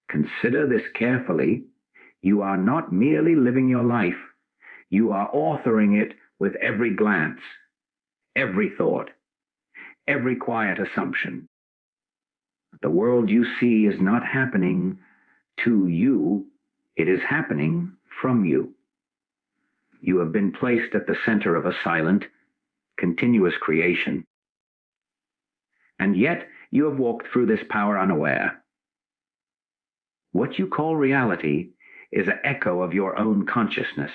Consider this carefully. You are not merely living your life, you are authoring it with every glance, every thought, every quiet assumption. The world you see is not happening to you, it is happening from you. You have been placed at the center of a silent, continuous creation. And yet you have walked through this power unaware. What you call reality is an echo of your own consciousness.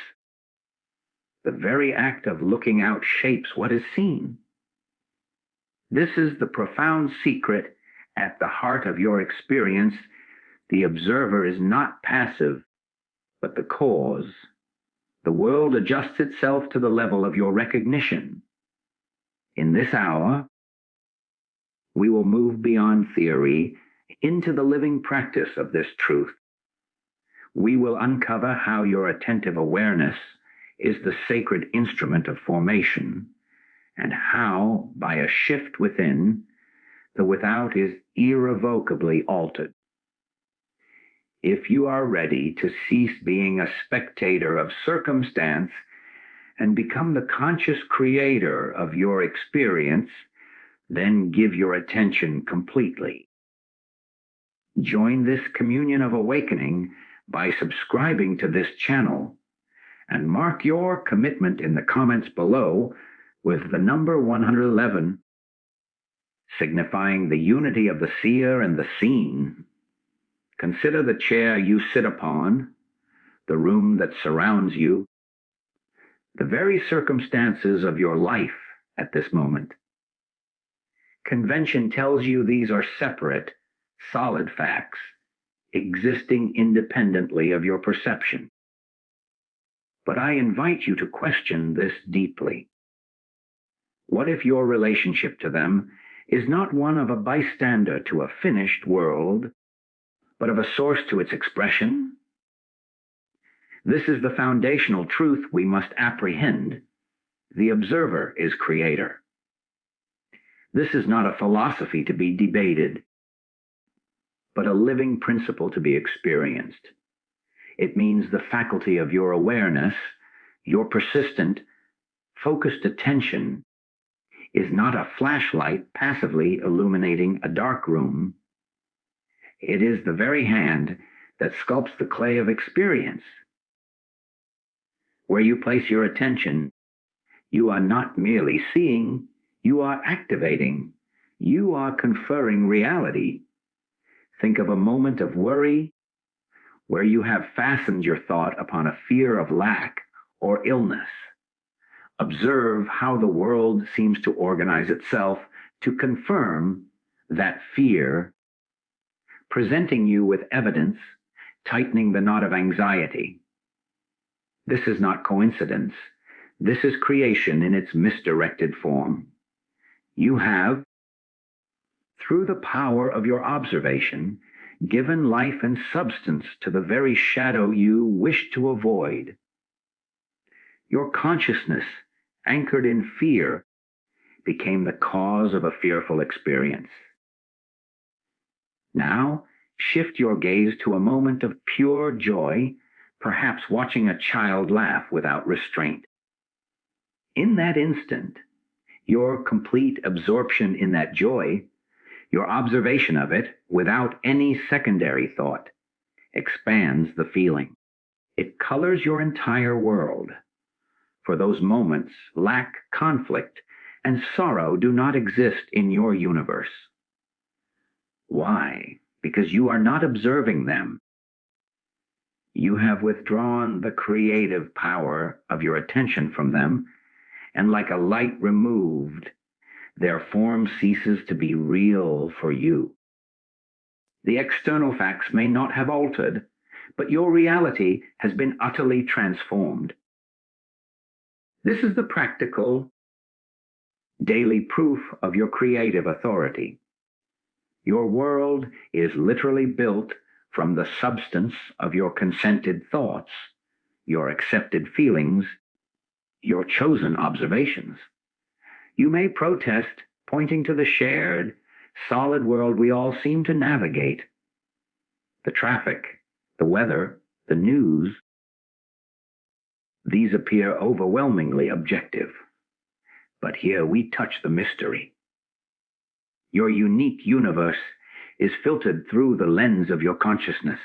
The very act of looking out shapes what is seen. This is the profound secret at the heart of your experience. The observer is not passive, but the cause. The world adjusts itself to the level of your recognition. In this hour, we will move beyond theory into the living practice of this truth. We will uncover how your attentive awareness is the sacred instrument of formation, and how, by a shift within, the without is irrevocably altered. If you are ready to cease being a spectator of circumstance and become the conscious creator of your experience, then give your attention completely. Join this communion of awakening by subscribing to this channel, and mark your commitment in the comments below with the number 111, signifying the unity of the seer and the seen. Consider the chair you sit upon, the room that surrounds you, the very circumstances of your life at this moment. Convention tells you these are separate, solid facts, existing independently of your perception. But I invite you to question this deeply. What if your relationship to them is not one of a bystander to a finished world, but of a source to its expression? This is the foundational truth we must apprehend. The observer is creator. This is not a philosophy to be debated, but a living principle to be experienced. It means the faculty of your awareness, your persistent, focused attention, is not a flashlight passively illuminating a dark room. It is the very hand that sculpts the clay of experience. Where you place your attention, you are not merely seeing, you are activating, you are conferring reality. Think of a moment of worry where you have fastened your thought upon a fear of lack or illness. Observe how the world seems to organize itself to confirm that fear, presenting you with evidence, tightening the knot of anxiety. This is not coincidence. This is creation in its misdirected form. You have, through the power of your observation, given life and substance to the very shadow you wish to avoid. Your consciousness, anchored in fear, became the cause of a fearful experience. Now, shift your gaze to a moment of pure joy, perhaps watching a child laugh without restraint. In that instant, your complete absorption in that joy, your observation of it without any secondary thought, expands the feeling. It colors your entire world. For those moments, lack, conflict, and sorrow do not exist in your universe. Why? Because you are not observing them. You have withdrawn the creative power of your attention from them, and like a light removed, their form ceases to be real for you. The external facts may not have altered, but your reality has been utterly transformed. This is the practical, daily proof of your creative authority. Your world is literally built from the substance of your consented thoughts, your accepted feelings, your chosen observations. You may protest, pointing to the shared, solid world we all seem to navigate. the traffic, the weather, the news, these appear overwhelmingly objective. But here we touch the mystery. Your unique universe is filtered through the lens of your consciousness.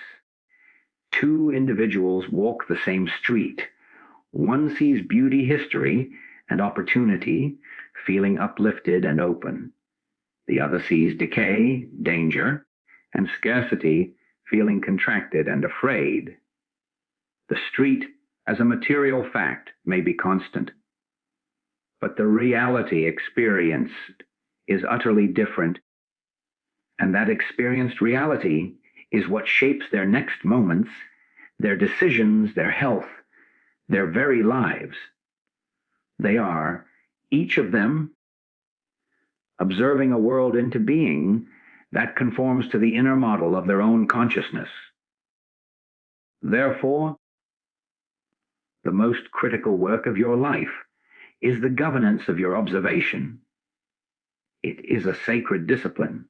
Two individuals walk the same street. One sees beauty, history, and opportunity, feeling uplifted and open. The other sees decay, danger, and scarcity, feeling contracted and afraid. The street, as a material fact, may be constant, but the reality experienced is utterly different, and that experienced reality is what shapes their next moments, their decisions, their health, their very lives. They are, each of them, observing a world into being that conforms to the inner model of their own consciousness. Therefore, the most critical work of your life is the governance of your observation. It is a sacred discipline.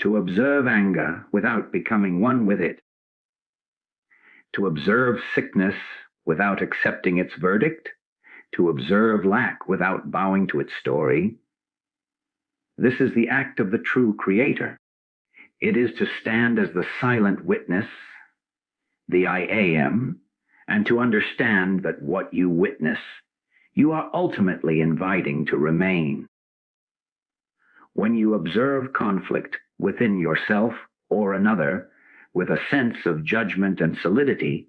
To observe anger without becoming one with it, to observe sickness without accepting its verdict, to observe lack without bowing to its story. This is the act of the true creator. It is to stand as the silent witness, the I am, and to understand that what you witness, you are ultimately inviting to remain. When you observe conflict within yourself or another with a sense of judgment and solidity,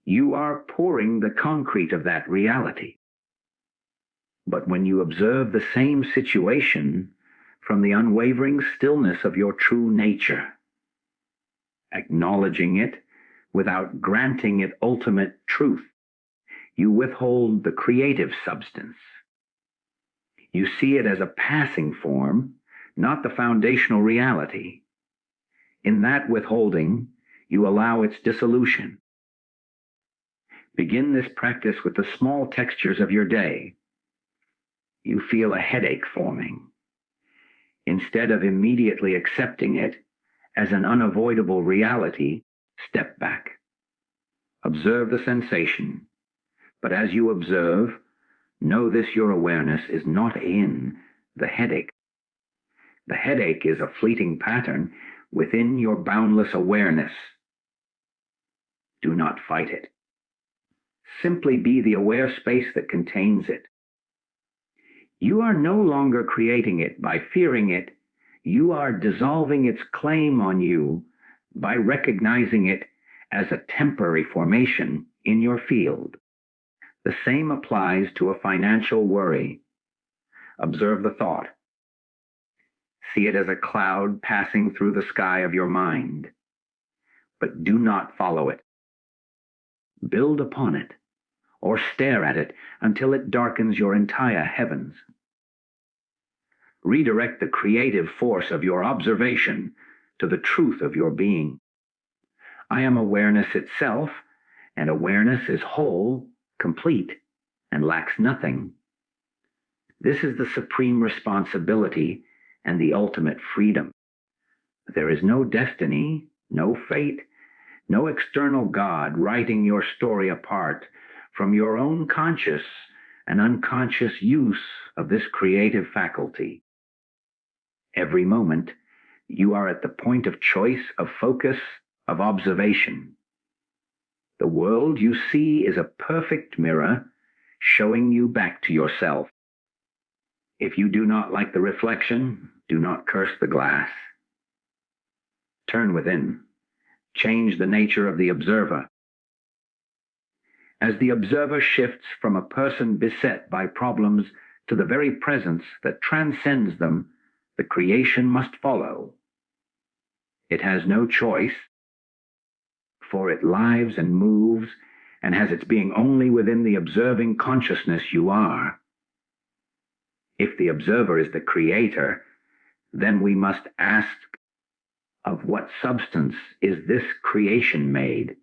you are pouring the concrete of that reality. But when you observe the same situation from the unwavering stillness of your true nature, acknowledging it without granting it ultimate truth, you withhold the creative substance. You see it as a passing form, not the foundational reality. In that withholding, you allow its dissolution. Begin this practice with the small textures of your day. You feel a headache forming. Instead of immediately accepting it as an unavoidable reality, step back. Observe the sensation. But as you observe, know this: your awareness is not in the headache. The headache is a fleeting pattern within your boundless awareness. Do not fight it. Simply be the aware space that contains it. You are no longer creating it by fearing it. You are dissolving its claim on you by recognizing it as a temporary formation in your field. The same applies to a financial worry. Observe the thought. See it as a cloud passing through the sky of your mind. But do not follow it. Build upon it, or stare at it until it darkens your entire heavens. Redirect the creative force of your observation to the truth of your being. I am awareness itself, and awareness is whole, complete, and lacks nothing. This is the supreme responsibility and the ultimate freedom. There is no destiny, no fate, no external God writing your story apart from your own conscious and unconscious use of this creative faculty. Every moment, you are at the point of choice, of focus, of observation. The world you see is a perfect mirror showing you back to yourself. If you do not like the reflection, do not curse the glass. Turn within. Change the nature of the observer. As the observer shifts from a person beset by problems to the very presence that transcends them, the creation must follow. It has no choice, for it lives and moves and has its being only within the observing consciousness you are. If the observer is the creator, then we must ask, of what substance is this creation made?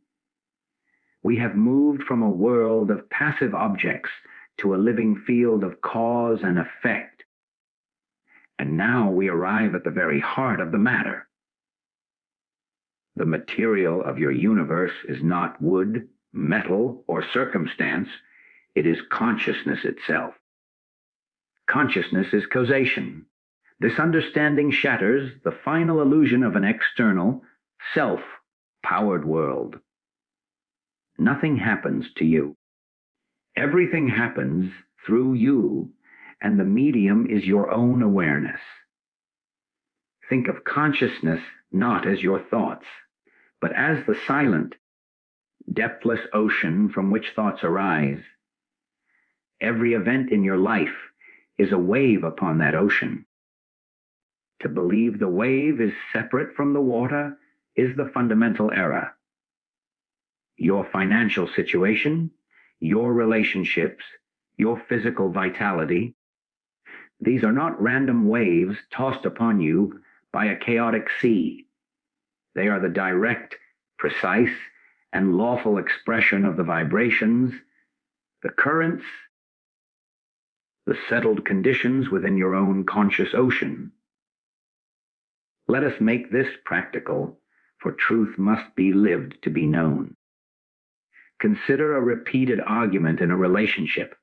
We have moved from a world of passive objects to a living field of cause and effect. And now we arrive at the very heart of the matter. The material of your universe is not wood, metal, or circumstance. It is consciousness itself. Consciousness is causation. This understanding shatters the final illusion of an external, self-powered world. Nothing happens to you. Everything happens through you, and the medium is your own awareness. Think of consciousness not as your thoughts, but as the silent, depthless ocean from which thoughts arise. Every event in your life is a wave upon that ocean. To believe the wave is separate from the water is the fundamental error. Your financial situation, your relationships, your physical vitality, these are not random waves tossed upon you by a chaotic sea. They are the direct, precise, and lawful expression of the vibrations, the currents, the settled conditions within your own conscious ocean. Let us make this practical, for truth must be lived to be known. Consider a repeated argument in a relationship.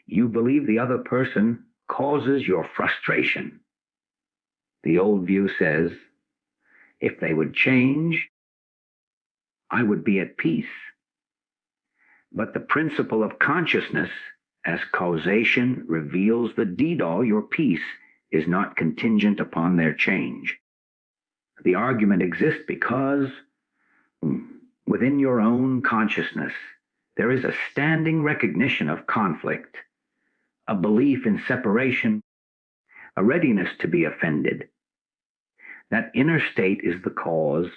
You believe the other person causes your frustration. The old view says, if they would change, I would be at peace. But the principle of consciousness as causation reveals the deed-all your peace is not contingent upon their change. The argument exists because within your own consciousness there is a standing recognition of conflict, a belief in separation, a readiness to be offended. That inner state is the cause.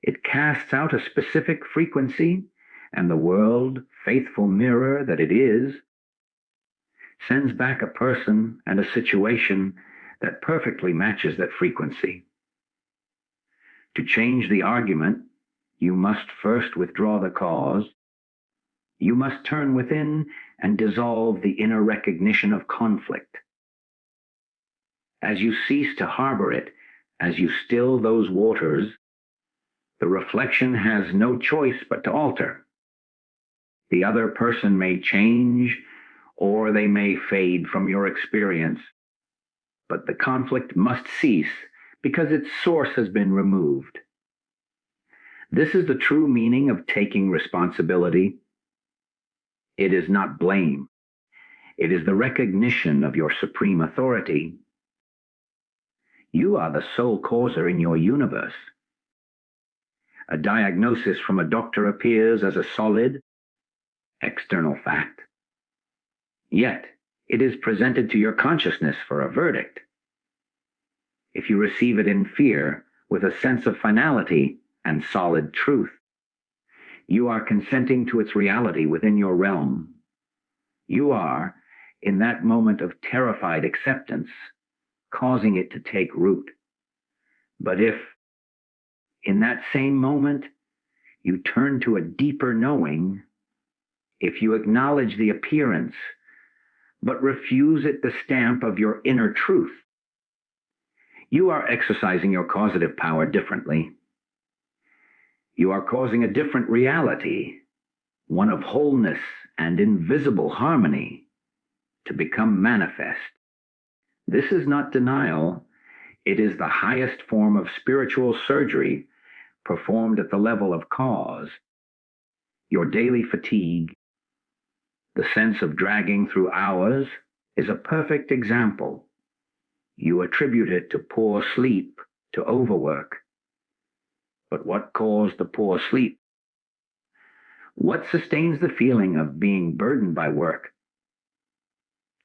It casts out a specific frequency, and the world, faithful mirror that it is, sends back a person and a situation that perfectly matches that frequency. To change the argument, you must first withdraw the cause. You must turn within and dissolve the inner recognition of conflict. As you cease to harbor it, as you still those waters, the reflection has no choice but to alter. The other person may change, or they may fade from your experience, but the conflict must cease because its source has been removed. This is the true meaning of taking responsibility. It is not blame. It is the recognition of your supreme authority. You are the sole causer in your universe. A diagnosis from a doctor appears as a solid, external fact. Yet, it is presented to your consciousness for a verdict. If you receive it in fear, with a sense of finality and solid truth, you are consenting to its reality within your realm. You are, in that moment of terrified acceptance, causing it to take root. But if, in that same moment, you turn to a deeper knowing, if you acknowledge the appearance, but refuse it the stamp of your inner truth, you are exercising your causative power differently. You are causing a different reality, one of wholeness and invisible harmony, to become manifest. This is not denial. It is the highest form of spiritual surgery performed at the level of cause. Your daily fatigue, the sense of dragging through hours, is a perfect example. You attribute it to poor sleep, to overwork. But what caused the poor sleep? What sustains the feeling of being burdened by work?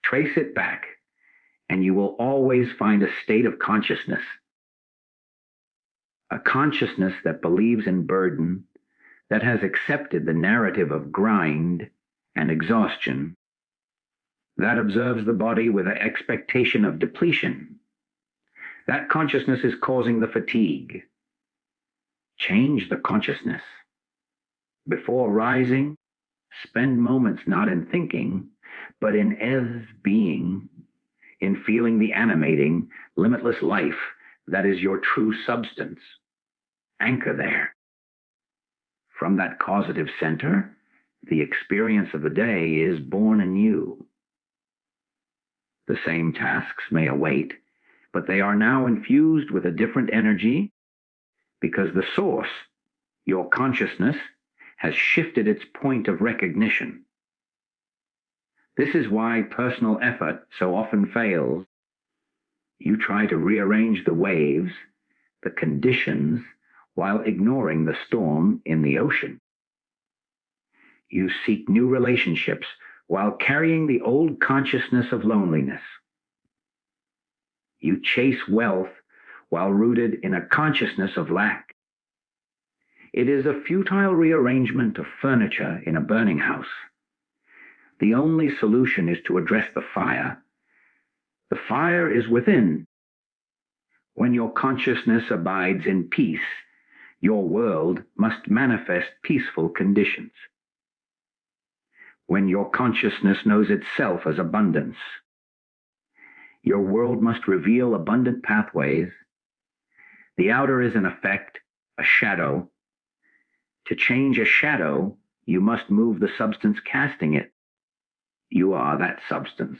Trace it back, and you will always find a state of consciousness. A consciousness that believes in burden, that has accepted the narrative of grind and exhaustion, that observes the body with an expectation of depletion. That consciousness is causing the fatigue. Change the consciousness. Before rising, spend moments not in thinking, but in as being, in feeling the animating, limitless life that is your true substance. Anchor there. From that causative center, the experience of the day is born anew. The same tasks may await, but they are now infused with a different energy because the source, your consciousness, has shifted its point of recognition. This is why personal effort so often fails. You try to rearrange the waves, the conditions, while ignoring the storm in the ocean. You seek new relationships while carrying the old consciousness of loneliness. You chase wealth while rooted in a consciousness of lack. It is a futile rearrangement of furniture in a burning house. The only solution is to address the fire. The fire is within. When your consciousness abides in peace, your world must manifest peaceful conditions. When your consciousness knows itself as abundance, your world must reveal abundant pathways. The outer is in effect a shadow. To change a shadow, you must move the substance casting it. You are that substance.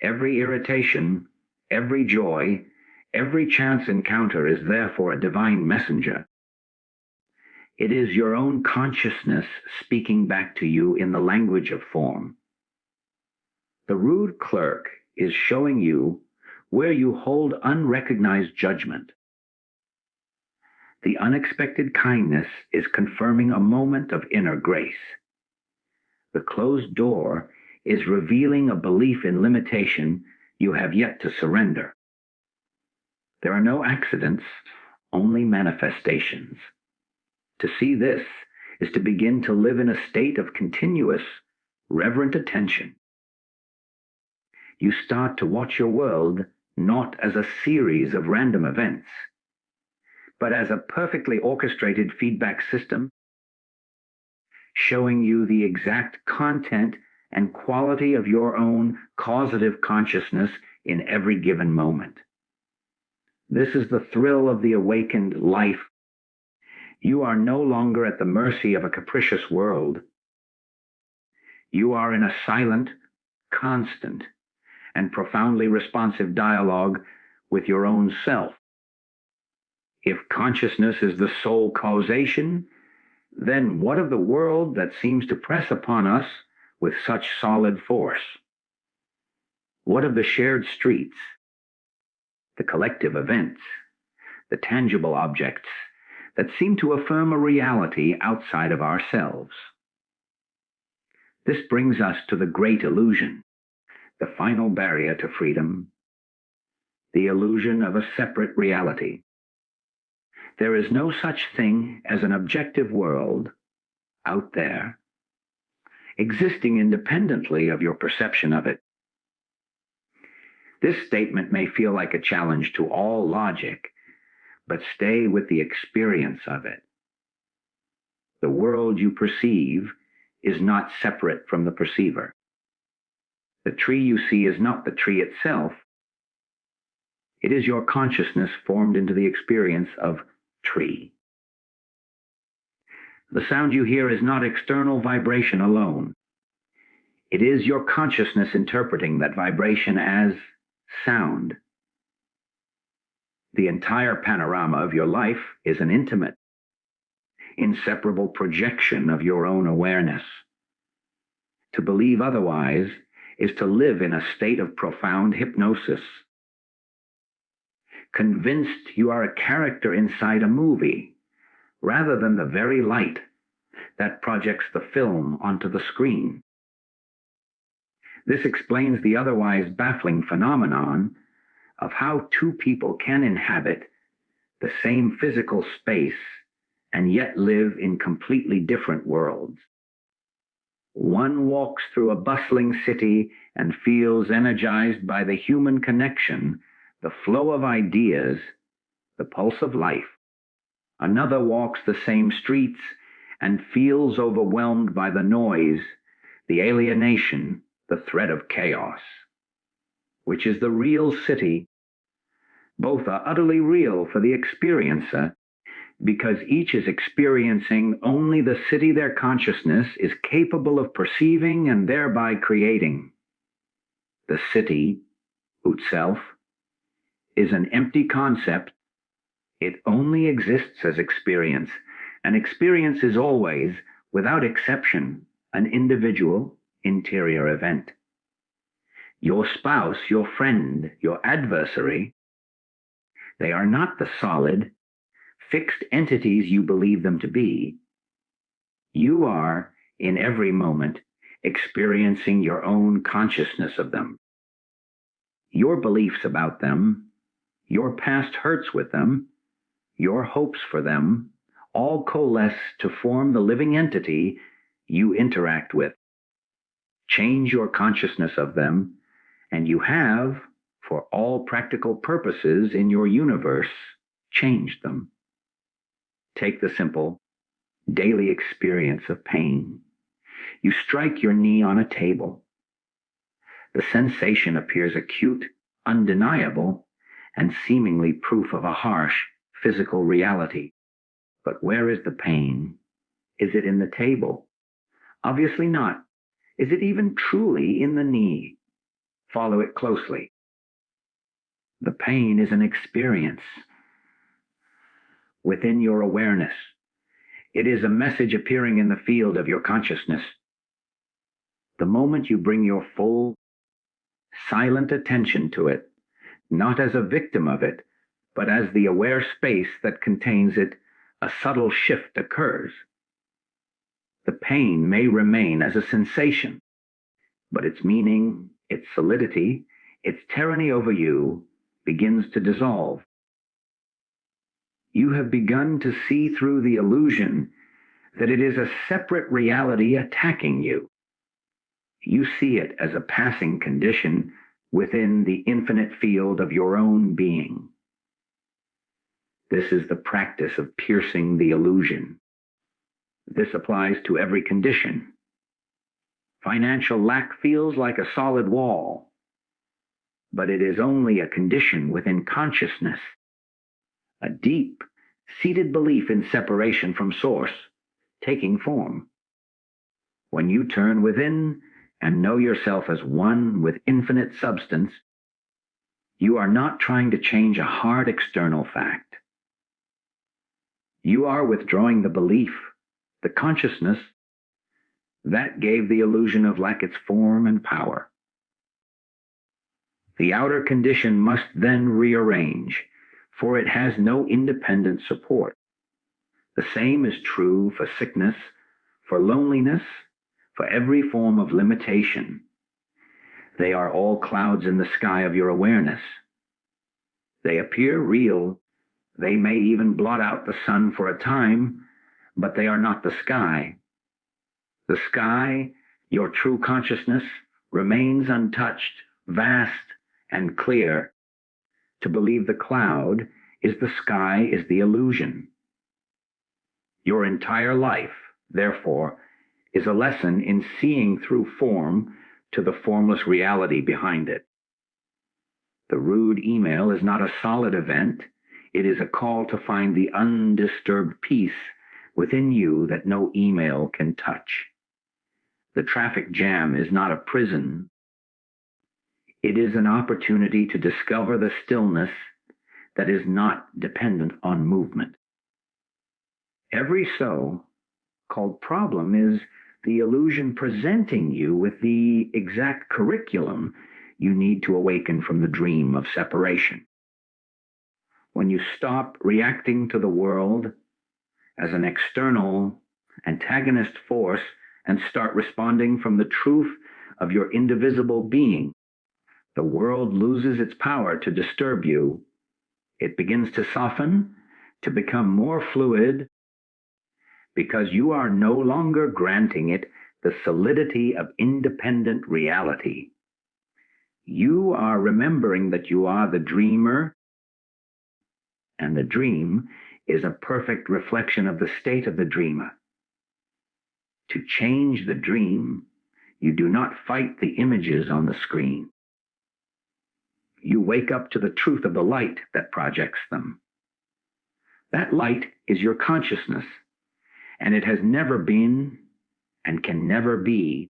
Every irritation, every joy, every chance encounter is therefore a divine messenger. It is your own consciousness speaking back to you in the language of form. The rude clerk is showing you where you hold unrecognized judgment. The unexpected kindness is confirming a moment of inner grace. The closed door is revealing a belief in limitation you have yet to surrender. There are no accidents, only manifestations. To see this is to begin to live in a state of continuous, reverent attention. You start to watch your world not as a series of random events, but as a perfectly orchestrated feedback system, showing you the exact content and quality of your own causative consciousness in every given moment. This is the thrill of the awakened life. You are no longer at the mercy of a capricious world. You are in a silent, constant, and profoundly responsive dialogue with your own self. If consciousness is the sole causation, then what of the world that seems to press upon us with such solid force? What of the shared streets, the collective events, the tangible objects that seem to affirm a reality outside of ourselves? This brings us to the great illusion, the final barrier to freedom, the illusion of a separate reality. There is no such thing as an objective world out there, existing independently of your perception of it. This statement may feel like a challenge to all logic, but stay with the experience of it. The world you perceive is not separate from the perceiver. The tree you see is not the tree itself. It is your consciousness formed into the experience of tree. The sound you hear is not external vibration alone. It is your consciousness interpreting that vibration as sound. The entire panorama of your life is an intimate, inseparable projection of your own awareness. To believe otherwise is to live in a state of profound hypnosis. Convinced you are a character inside a movie, rather than the very light that projects the film onto the screen. This explains the otherwise baffling phenomenon of how two people can inhabit the same physical space and yet live in completely different worlds. One walks through a bustling city and feels energized by the human connection, the flow of ideas, the pulse of life. Another walks the same streets and feels overwhelmed by the noise, the alienation, the threat of chaos. Which is the real city? Both are utterly real for the experiencer, because each is experiencing only the city their consciousness is capable of perceiving and thereby creating. The city, Utself, is an empty concept. It only exists as experience, and experience is always, without exception, an individual, interior event. Your spouse, your friend, your adversary, they are not the solid, fixed entities you believe them to be. You are, in every moment, experiencing your own consciousness of them. Your beliefs about them, your past hurts with them, your hopes for them, all coalesce to form the living entity you interact with. Change your consciousness of them, and you have, for all practical purposes in your universe, changed them. Take the simple, daily experience of pain. You strike your knee on a table. The sensation appears acute, undeniable, and seemingly proof of a harsh physical reality. But where is the pain? Is it in the table? Obviously not. Is it even truly in the knee? Follow it closely. The pain is an experience within your awareness. It is a message appearing in the field of your consciousness. The moment you bring your full, silent attention to it, not as a victim of it, but as the aware space that contains it, a subtle shift occurs. The pain may remain as a sensation, but its meaning, its solidity, its tyranny over you begins to dissolve. You have begun to see through the illusion that it is a separate reality attacking you. You see it as a passing condition within the infinite field of your own being. This is the practice of piercing the illusion. This applies to every condition. Financial lack feels like a solid wall, but it is only a condition within consciousness, a deep, seated belief in separation from source, taking form. When you turn within and know yourself as one with infinite substance, you are not trying to change a hard external fact. You are withdrawing the belief, the consciousness, that gave the illusion of lack its form and power. The outer condition must then rearrange, for it has no independent support. The same is true for sickness, for loneliness, for every form of limitation. They are all clouds in the sky of your awareness. They appear real. They may even blot out the sun for a time, but they are not the sky. The sky, your true consciousness, remains untouched, vast, and clear. To believe the cloud is the sky is the illusion. Your entire life, therefore, is a lesson in seeing through form to the formless reality behind it. The rude email is not a solid event. It is a call to find the undisturbed peace within you that no email can touch. The traffic jam is not a prison. It is an opportunity to discover the stillness that is not dependent on movement. Every so-called problem is the illusion presenting you with the exact curriculum you need to awaken from the dream of separation. When you stop reacting to the world as an external antagonist force and start responding from the truth of your indivisible being, the world loses its power to disturb you. It begins to soften, to become more fluid, because you are no longer granting it the solidity of independent reality. You are remembering that you are the dreamer, and the dream is a perfect reflection of the state of the dreamer. To change the dream, you do not fight the images on the screen. You wake up to the truth of the light that projects them. That light is your consciousness, and it has never been and can never be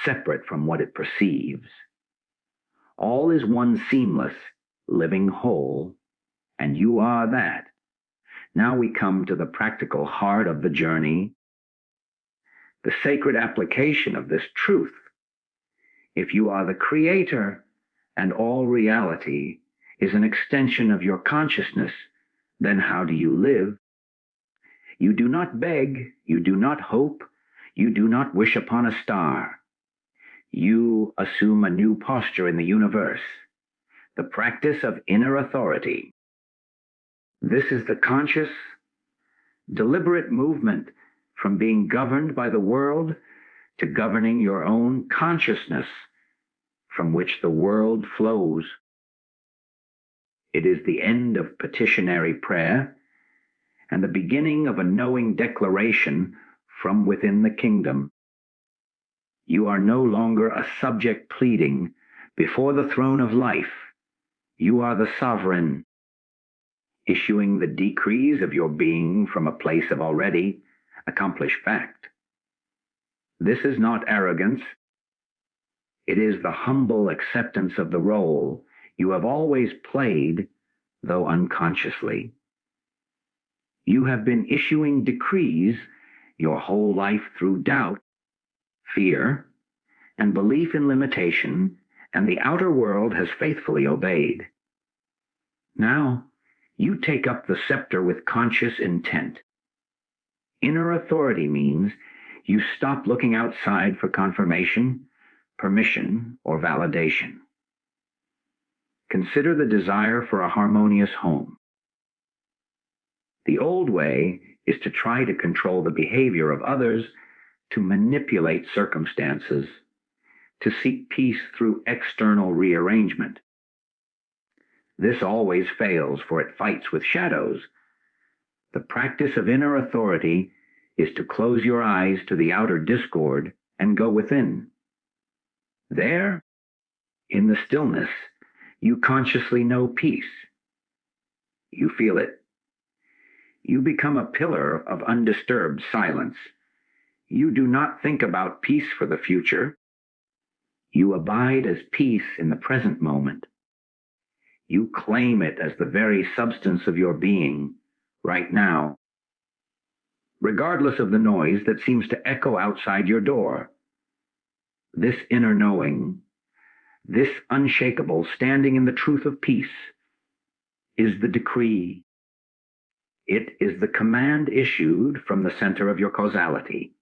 separate from what it perceives. All is one seamless, living whole, and you are that. Now we come to the practical heart of the journey, the sacred application of this truth. If you are the creator and all reality is an extension of your consciousness, then how do you live? You do not beg, you do not hope, you do not wish upon a star. You assume a new posture in the universe, the practice of inner authority. This is the conscious, deliberate movement from being governed by the world to governing your own consciousness, from which the world flows. It is the end of petitionary prayer and the beginning of a knowing declaration from within the kingdom. You are no longer a subject pleading before the throne of life. You are the sovereign, issuing the decrees of your being from a place of already accomplished fact. This is not arrogance. It is the humble acceptance of the role you have always played, though unconsciously. You have been issuing decrees your whole life through doubt, fear, and belief in limitation, and the outer world has faithfully obeyed. Now, you take up the scepter with conscious intent. Inner authority means you stop looking outside for confirmation, permission, or validation. Consider the desire for a harmonious home. The old way is to try to control the behavior of others, to manipulate circumstances, to seek peace through external rearrangement. This always fails, for it fights with shadows. The practice of inner authority is to close your eyes to the outer discord and go within. There, in the stillness, you consciously know peace. You feel it. You become a pillar of undisturbed silence. You do not think about peace for the future. You abide as peace in the present moment. You claim it as the very substance of your being, right now, regardless of the noise that seems to echo outside your door. This inner knowing, this unshakable standing in the truth of peace, is the decree. It is the command issued from the center of your causality.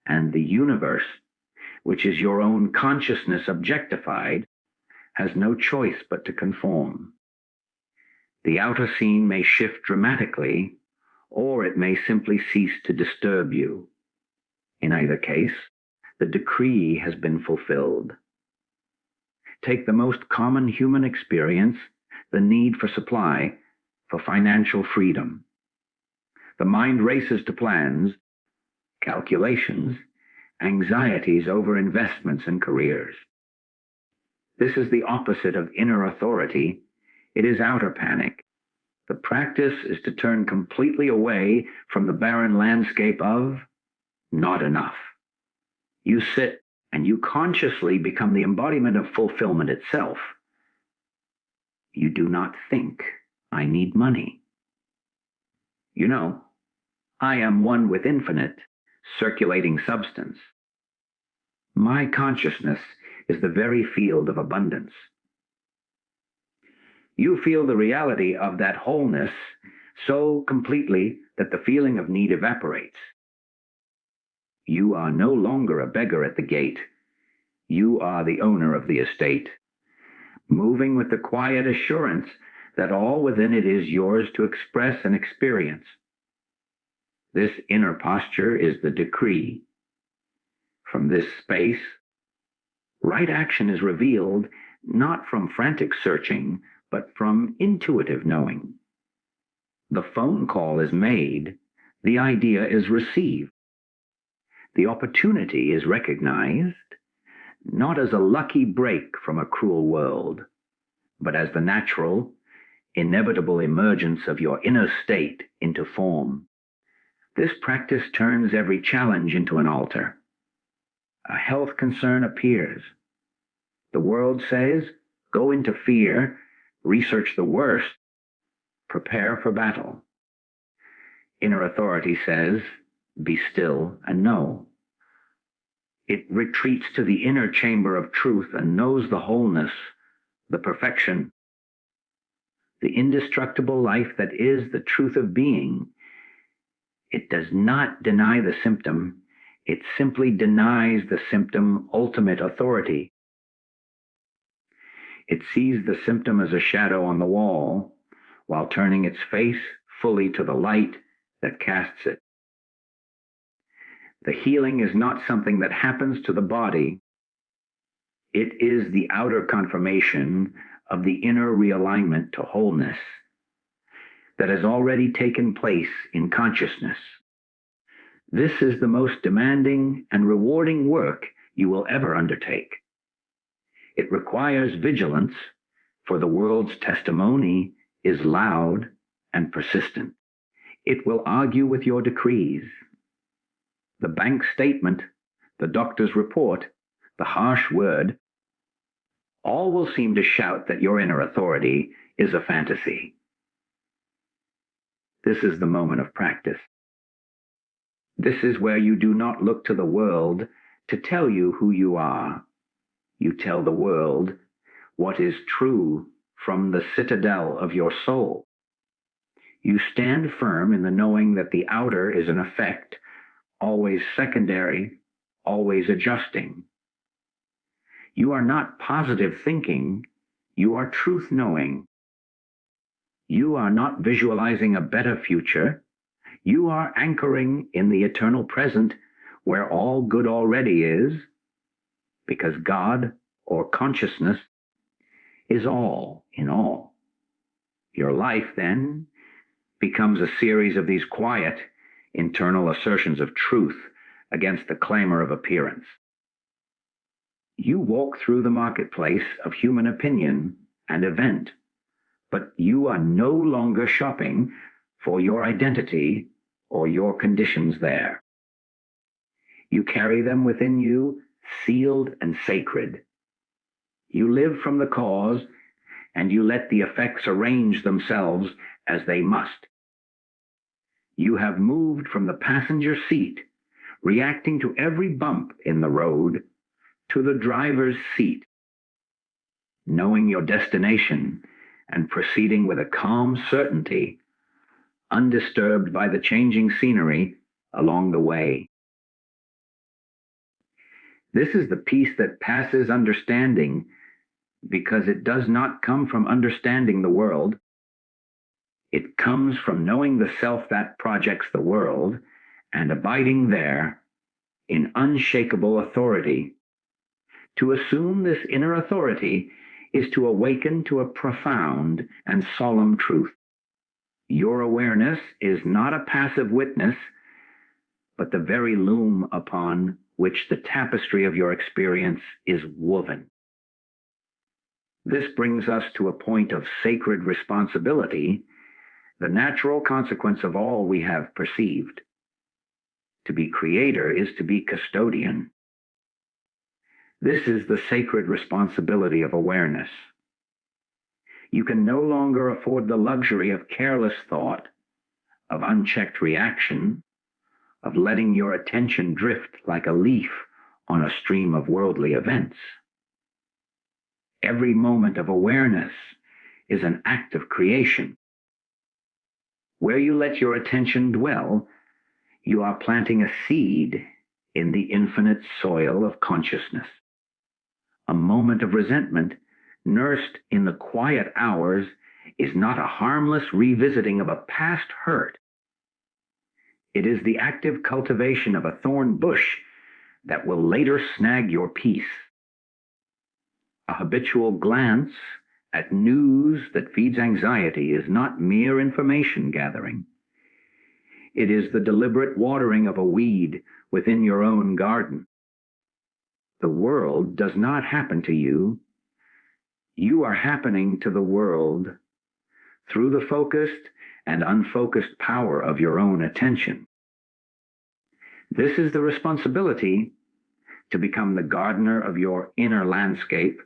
And the universe, which is your own consciousness objectified, has no choice but to conform. The outer scene may shift dramatically, or it may simply cease to disturb you. In either case, the decree has been fulfilled. Take the most common human experience, the need for supply, for financial freedom. The mind races to plans, calculations, anxieties over investments and careers. This is the opposite of inner authority. It is outer panic. The practice is to turn completely away from the barren landscape of not enough. You sit and you consciously become the embodiment of fulfillment itself. You do not think, I need money. You know, I am one with infinite, circulating substance. My consciousness is the very field of abundance. You feel the reality of that wholeness so completely that the feeling of need evaporates. You are no longer a beggar at the gate. You are the owner of the estate, moving with the quiet assurance that all within it is yours to express and experience. This inner posture is the decree. From this space, right action is revealed not from frantic searching, but from intuitive knowing. The phone call is made, the idea is received. The opportunity is recognized, not as a lucky break from a cruel world, but as the natural, inevitable emergence of your inner state into form. This practice turns every challenge into an altar. A health concern appears. The world says, go into fear, research the worst, prepare for battle. Inner authority says, be still and know. It retreats to the inner chamber of truth and knows the wholeness, the perfection, the indestructible life that is the truth of being. It does not deny the symptom. It simply denies the symptom ultimate authority. It sees the symptom as a shadow on the wall, while turning its face fully to the light that casts it. The healing is not something that happens to the body. It is the outer confirmation of the inner realignment to wholeness that has already taken place in consciousness. This is the most demanding and rewarding work you will ever undertake. It requires vigilance, for the world's testimony is loud and persistent. It will argue with your decrees. The bank statement, the doctor's report, the harsh word, all will seem to shout that your inner authority is a fantasy. This is the moment of practice. This is where you do not look to the world to tell you who you are. You tell the world what is true from the citadel of your soul. You stand firm in the knowing that the outer is an effect, always secondary, always adjusting. You are not positive thinking, you are truth knowing. You are not visualizing a better future, you are anchoring in the eternal present where all good already is, because God, or consciousness, is all in all. Your life, then, becomes a series of these quiet, internal assertions of truth against the clamor of appearance. You walk through the marketplace of human opinion and event, but you are no longer shopping for your identity or your conditions there. You carry them within you, sealed and sacred. You live from the cause, and you let the effects arrange themselves as they must. You have moved from the passenger seat, reacting to every bump in the road, to the driver's seat, knowing your destination and proceeding with a calm certainty, undisturbed by the changing scenery along the way. This is the peace that passes understanding, because it does not come from understanding the world. It comes from knowing the self that projects the world and abiding there in unshakable authority. To assume this inner authority is to awaken to a profound and solemn truth. Your awareness is not a passive witness, but the very loom upon which the tapestry of your experience is woven. This brings us to a point of sacred responsibility, the natural consequence of all we have perceived. To be creator is to be custodian. This is the sacred responsibility of awareness. You can no longer afford the luxury of careless thought, of unchecked reaction, of letting your attention drift like a leaf on a stream of worldly events. Every moment of awareness is an act of creation. Where you let your attention dwell, you are planting a seed in the infinite soil of consciousness. A moment of resentment, nursed in the quiet hours, is not a harmless revisiting of a past hurt. It is the active cultivation of a thorn bush that will later snag your peace. A habitual glance at news that feeds anxiety is not mere information gathering. It is the deliberate watering of a weed within your own garden. The world does not happen to you. You are happening to the world through the focused and unfocused power of your own attention. This is the responsibility to become the gardener of your inner landscape,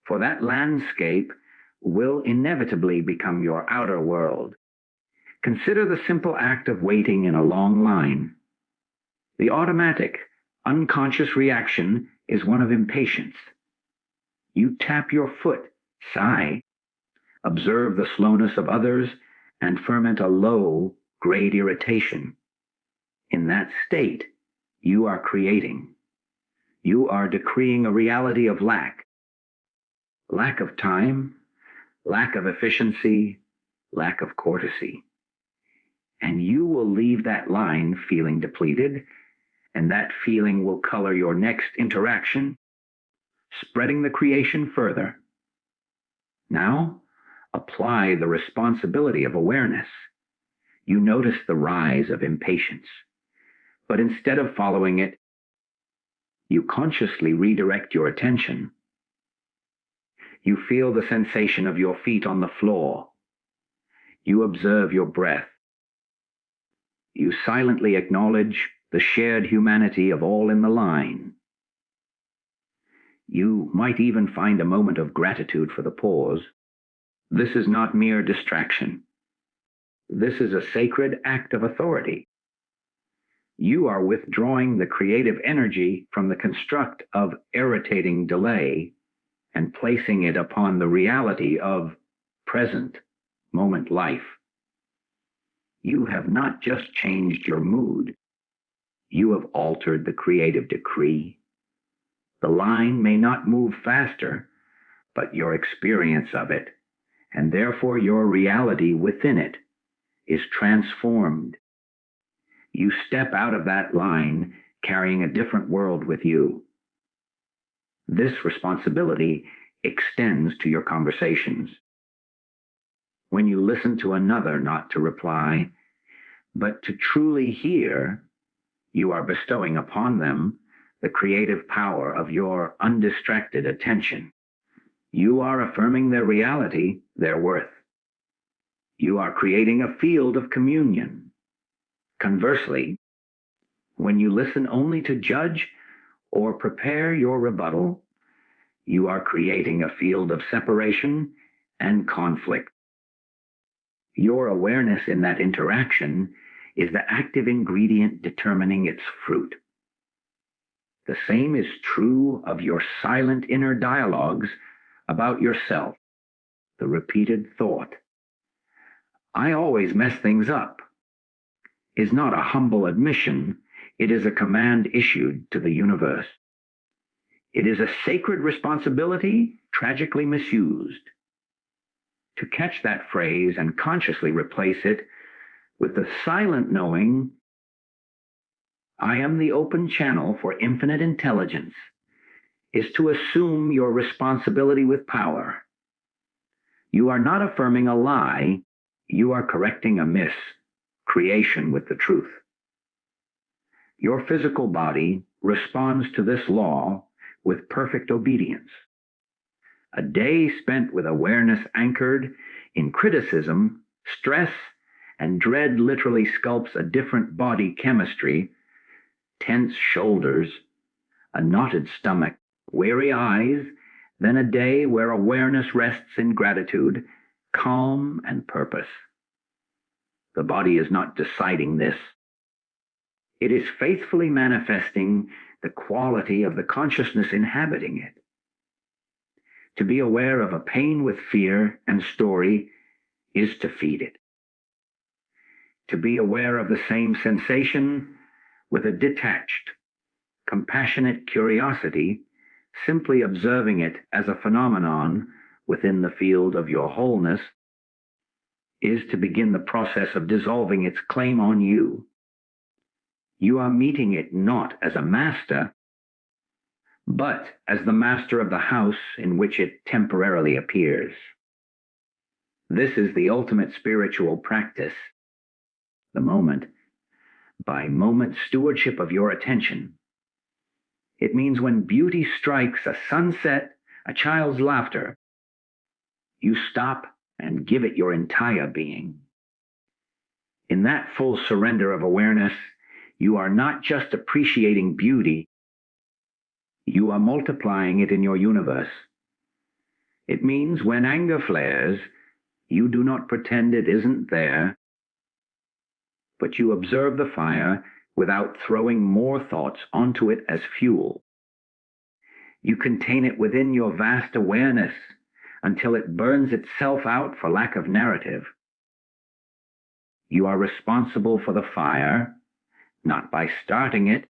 for that landscape will inevitably become your outer world. Consider the simple act of waiting in a long line. The automatic, unconscious reaction is one of impatience. You tap your foot, sigh, observe the slowness of others, and ferment a low grade irritation. In that state, you are creating. You are decreeing a reality of lack. Lack of time, lack of efficiency, lack of courtesy. And you will leave that line feeling depleted, and that feeling will color your next interaction, spreading the creation further. Now, apply the responsibility of awareness. You notice the rise of impatience, but instead of following it, you consciously redirect your attention. You feel the sensation of your feet on the floor. You observe your breath. You silently acknowledge the shared humanity of all in the line. You might even find a moment of gratitude for the pause. This is not mere distraction. This is a sacred act of authority. You are withdrawing the creative energy from the construct of irritating delay and placing it upon the reality of present moment life. You have not just changed your mood. You have altered the creative decree. The line may not move faster, but your experience of it, and therefore your reality within it, is transformed. You step out of that line carrying a different world with you. This responsibility extends to your conversations. When you listen to another not to reply, but to truly hear, you are bestowing upon them the creative power of your undistracted attention. You are affirming their reality, their worth. You are creating a field of communion. Conversely, when you listen only to judge or prepare your rebuttal, you are creating a field of separation and conflict. Your awareness in that interaction is the active ingredient determining its fruit. The same is true of your silent inner dialogues about yourself, the repeated thought, "I always mess things up," is not a humble admission, it is a command issued to the universe. It is a sacred responsibility tragically misused. To catch that phrase and consciously replace it with the silent knowing, "I am the open channel for infinite intelligence," is to assume your responsibility with power. You are not affirming a lie, you are correcting a miss, creation with the truth. Your physical body responds to this law with perfect obedience. A day spent with awareness anchored in criticism, stress, and dread literally sculpts a different body chemistry: tense shoulders, a knotted stomach, weary eyes, than a day where awareness rests in gratitude, calm, and purpose. The body is not deciding this. It is faithfully manifesting the quality of the consciousness inhabiting it. To be aware of a pain with fear and story is to feed it. To be aware of the same sensation with a detached, compassionate curiosity, simply observing it as a phenomenon within the field of your wholeness, is to begin the process of dissolving its claim on you. You are meeting it not as a master, but as the master of the house in which it temporarily appears. This is the ultimate spiritual practice, the moment by moment stewardship of your attention. It means when beauty strikes a sunset, a child's laughter, you stop and give it your entire being. In that full surrender of awareness, you are not just appreciating beauty, you are multiplying it in your universe. It means when anger flares, you do not pretend it isn't there, but you observe the fire without throwing more thoughts onto it as fuel. You contain it within your vast awareness until it burns itself out for lack of narrative. You are responsible for the fire, not by starting it,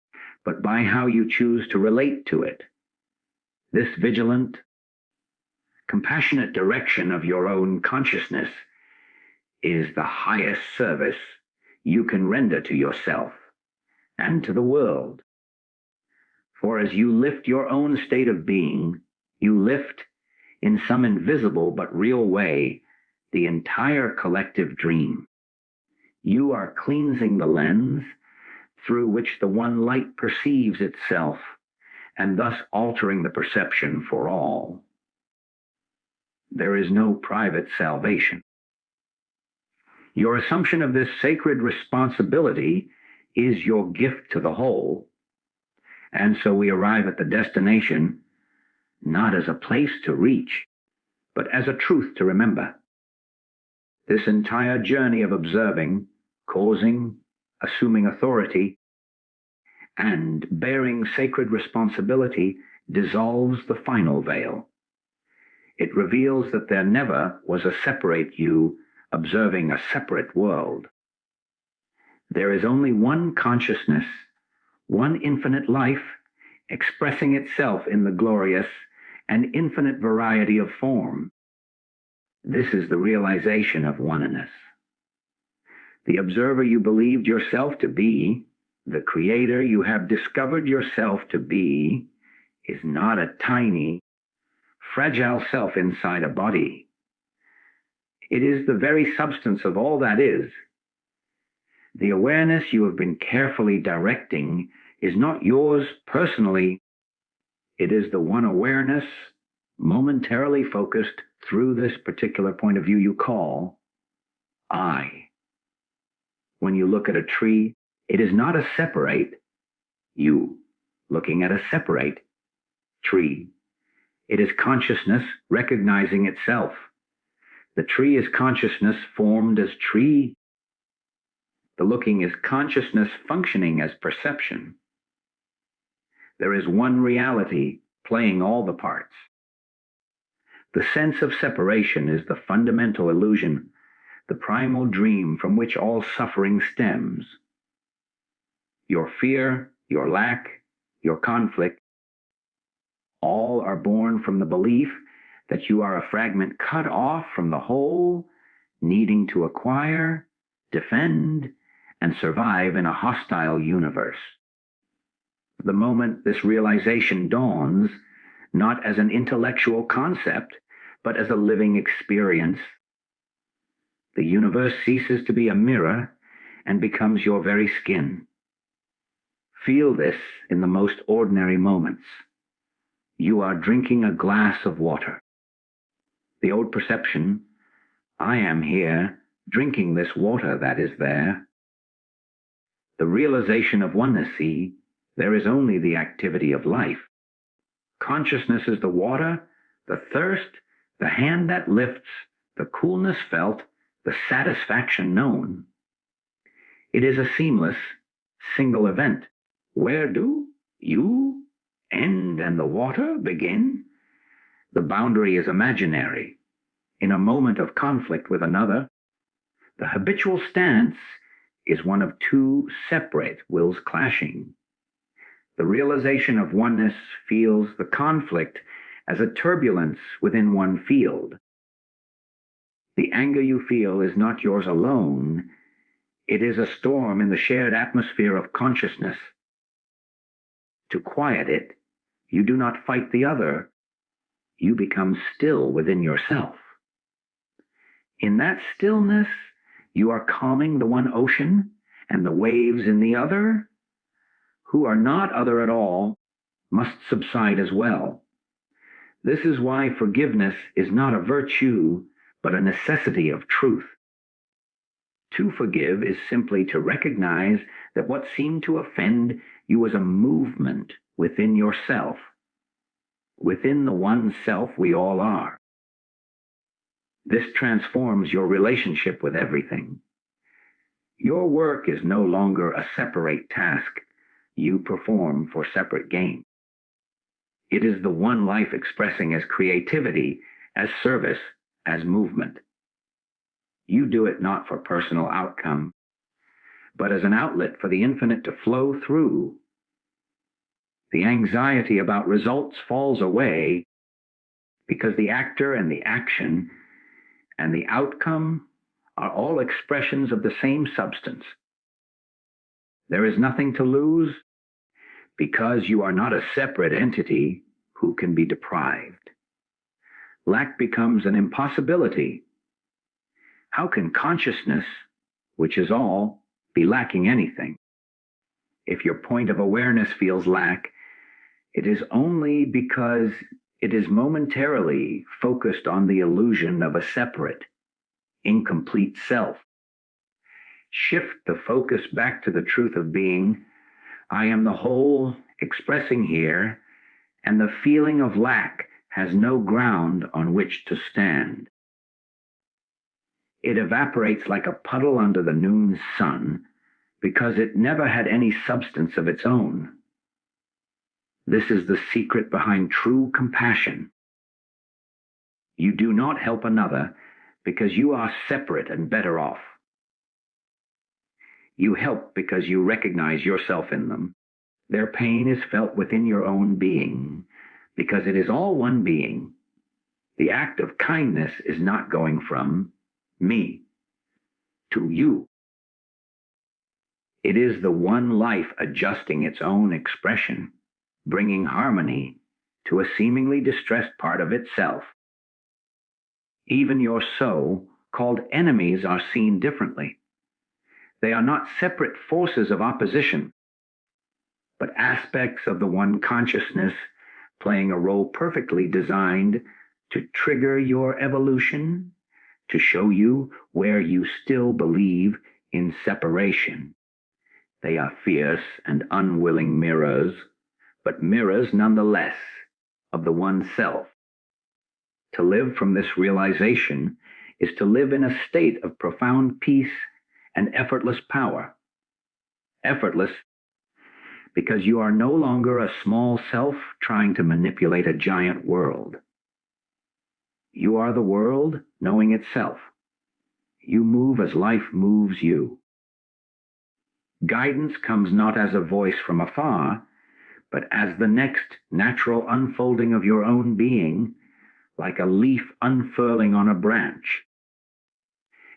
but by how you choose to relate to it. This vigilant, compassionate direction of your own consciousness is the highest service you can render to yourself and to the world. For as you lift your own state of being, you lift, in some invisible but real way, the entire collective dream. You are cleansing the lens through which the one light perceives itself, and thus altering the perception for all. There is no private salvation. Your assumption of this sacred responsibility is your gift to the whole, and so we arrive at the destination not as a place to reach, but as a truth to remember. This entire journey of observing, causing, assuming authority, and bearing sacred responsibility dissolves the final veil. It reveals that there never was a separate you observing a separate world. There is only one consciousness, one infinite life, expressing itself in the glorious and infinite variety of form. This is the realization of oneness. The observer you believed yourself to be, the creator you have discovered yourself to be, is not a tiny, fragile self inside a body. It is the very substance of all that is. The awareness you have been carefully directing is not yours personally. It is the one awareness, momentarily focused through this particular point of view you call I. When you look at a tree, it is not a separate you looking at a separate tree. It is consciousness recognizing itself. The tree is consciousness formed as tree. The looking is consciousness functioning as perception. There is one reality playing all the parts. The sense of separation is the fundamental illusion, the primal dream from which all suffering stems. Your fear, your lack, your conflict, all are born from the belief that you are a fragment cut off from the whole, needing to acquire, defend, and survive in a hostile universe. The moment this realization dawns, not as an intellectual concept, but as a living experience, the universe ceases to be a mirror and becomes your very skin. Feel this in the most ordinary moments. You are drinking a glass of water. The old perception, I am here, drinking this water that is there. The realization of oneness, see, there is only the activity of life. Consciousness is the water, the thirst, the hand that lifts, the coolness felt, the satisfaction known. It is a seamless, single event. Where do you end and the water begin? The boundary is imaginary. In a moment of conflict with another, the habitual stance is one of two separate wills clashing. The realization of oneness feels the conflict as a turbulence within one field. The anger you feel is not yours alone. It is a storm in the shared atmosphere of consciousness. To quiet it, you do not fight the other. You become still within yourself. In that stillness, you are calming the one ocean and the waves in the other, who are not other at all, must subside as well. This is why forgiveness is not a virtue, but a necessity of truth. To forgive is simply to recognize that what seemed to offend you was a movement within yourself, within the one self we all are. This transforms your relationship with everything. Your work is no longer a separate task you perform for separate gain. It is the one life expressing as creativity, as service, as movement. You do it not for personal outcome, but as an outlet for the infinite to flow through. The anxiety about results falls away because the actor and the action and the outcome are all expressions of the same substance. There is nothing to lose because you are not a separate entity who can be deprived. Lack becomes an impossibility. How can consciousness, which is all, be lacking anything? If your point of awareness feels lack, it is only because it is momentarily focused on the illusion of a separate, incomplete self. Shift the focus back to the truth of being. I am the whole expressing here, and the feeling of lack has no ground on which to stand. It evaporates like a puddle under the noon sun because it never had any substance of its own. This is the secret behind true compassion. You do not help another because you are separate and better off. You help because you recognize yourself in them. Their pain is felt within your own being because it is all one being. The act of kindness is not going from me to you. It is the one life adjusting its own expression, bringing harmony to a seemingly distressed part of itself. Even your so-called enemies are seen differently. They are not separate forces of opposition, but aspects of the one consciousness playing a role perfectly designed to trigger your evolution, to show you where you still believe in separation. They are fierce and unwilling mirrors, but mirrors nonetheless of the one self. To live from this realization is to live in a state of profound peace and effortless power. Effortless because you are no longer a small self trying to manipulate a giant world. You are the world knowing itself. You move as life moves you. Guidance comes not as a voice from afar, but as the next natural unfolding of your own being, like a leaf unfurling on a branch.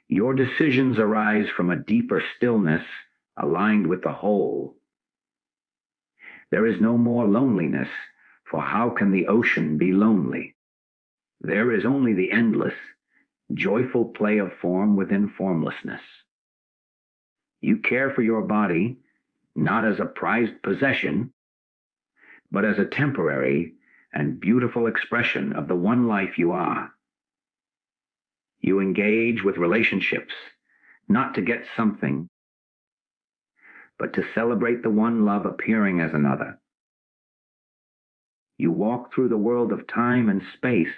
Your decisions arise from a deeper stillness aligned with the whole. There is no more loneliness, for how can the ocean be lonely? There is only the endless, joyful play of form within formlessness. You care for your body, not as a prized possession, but as a temporary and beautiful expression of the one life you are. You engage with relationships, not to get something, but to celebrate the one love appearing as another. You walk through the world of time and space,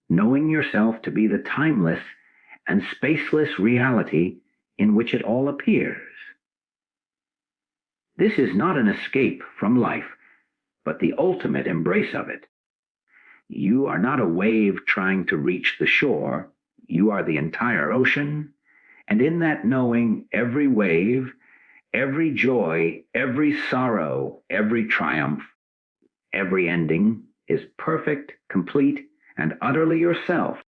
knowing yourself to be the timeless and spaceless reality in which it all appears. This is not an escape from life, but the ultimate embrace of it. You are not a wave trying to reach the shore. You are the entire ocean, and in that knowing, every wave, every joy, every sorrow, every triumph, every ending is perfect, complete, and utterly yourself.